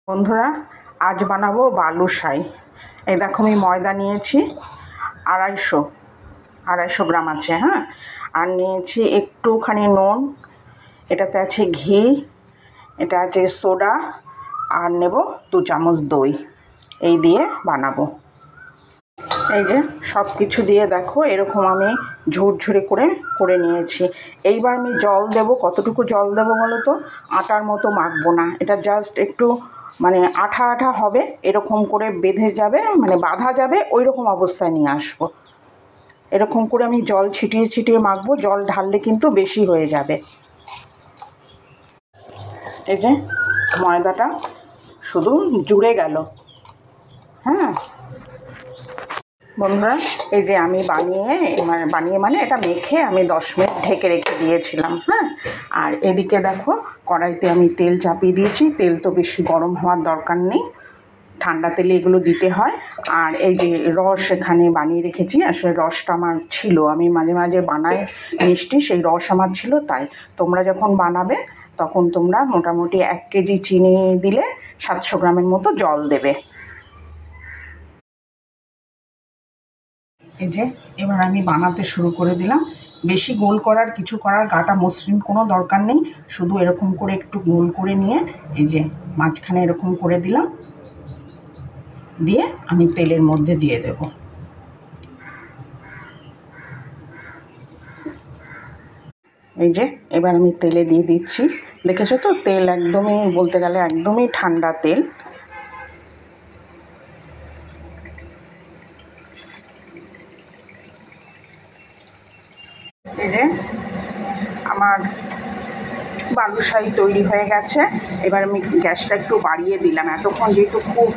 বন্ধুরা, আজ বানাবো বালুশাই। এই দেখো, আমি ময়দা নিয়েছি 250 গ্রাম আছে। হ্যাঁ, আর নিয়েছি একটুখানি নুন, এটাতে আছে ঘি, এটা আছে সোডা, আর নেব 2 চামচ দই। এই দিয়ে বানাবো। এই যে সব কিছু দিয়ে দেখো এরকম আমি ঝুরঝুরে করে নিয়েছি। এইবার আমি জল দেব। কতটুকু জল দেব বলো তো? আটার মতো মাখবো না, এটা জাস্ট একটু মানে আঠা আঠা হবে, এরকম করে বেঁধে যাবে, মানে বাঁধা যাবে, ওই রকম অবস্থায় নিয়ে আসবো। এরকম করে আমি জল ছিটিয়ে ছিটিয়ে মাখবো, জল ঢাললে কিন্তু বেশি হয়ে যাবে। এই যে ময়দাটা শুধু জুড়ে গেল। হ্যাঁ বন্ধুরা, এই যে আমি বানিয়ে মানে এটা মেখে আমি 10 মিনিট ঢেকে রেখে দিয়েছিলাম। হ্যাঁ, আর এদিকে দেখো কড়াইতে আমি তেল চাপিয়ে দিয়েছি। তেল তো বেশি গরম হওয়ার দরকার নেই, ঠান্ডা তেলে এগুলো দিতে হয়। আর এই যে রস এখানে বানিয়ে রেখেছি, আসলে রসটা আমার ছিল, আমি মাঝে মাঝে বানাই মিষ্টি, সেই রস আমার ছিল। তাই তোমরা যখন বানাবে তখন তোমরা মোটামুটি 1 কেজি চিনি দিলে 700 গ্রামের মতো জল দেবে। এই যে এবার আমি বানাতে শুরু করে দিলাম। বেশি গোল করার কিছু করার গাটা মসৃণ কোনো দরকার নেই, শুধু এরকম করে একটু গোল করে নিয়ে এই যে মাঝখানে এরকম করে দিলাম, দিয়ে আমি তেলের মধ্যে দিয়ে দেব। এই যে এবার আমি তেলে দিয়ে দিচ্ছি। দেখেছো তো, তেল একদমই বলতে গেলে একদমই ঠান্ডা তেল। এই যে আমার বালুশাই তৈরি হয়ে গেছে। এবার আমি গ্যাসটা একটু বাড়িয়ে দিলাম, এতক্ষণ যেহেতু খুব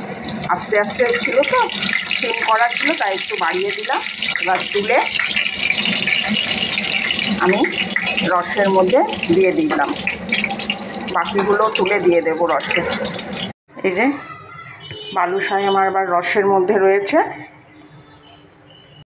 আস্তে আস্তে ছিল, তো সিম করা ছিল, তাই একটু বাড়িয়ে দিলাম। এবার তুলে আমি রসের মধ্যে দিয়ে দিলাম, বাকিগুলো তুলে দিয়ে দেবো রসে। এই যে বালুশাই আমার আবার রসের মধ্যে রয়েছে।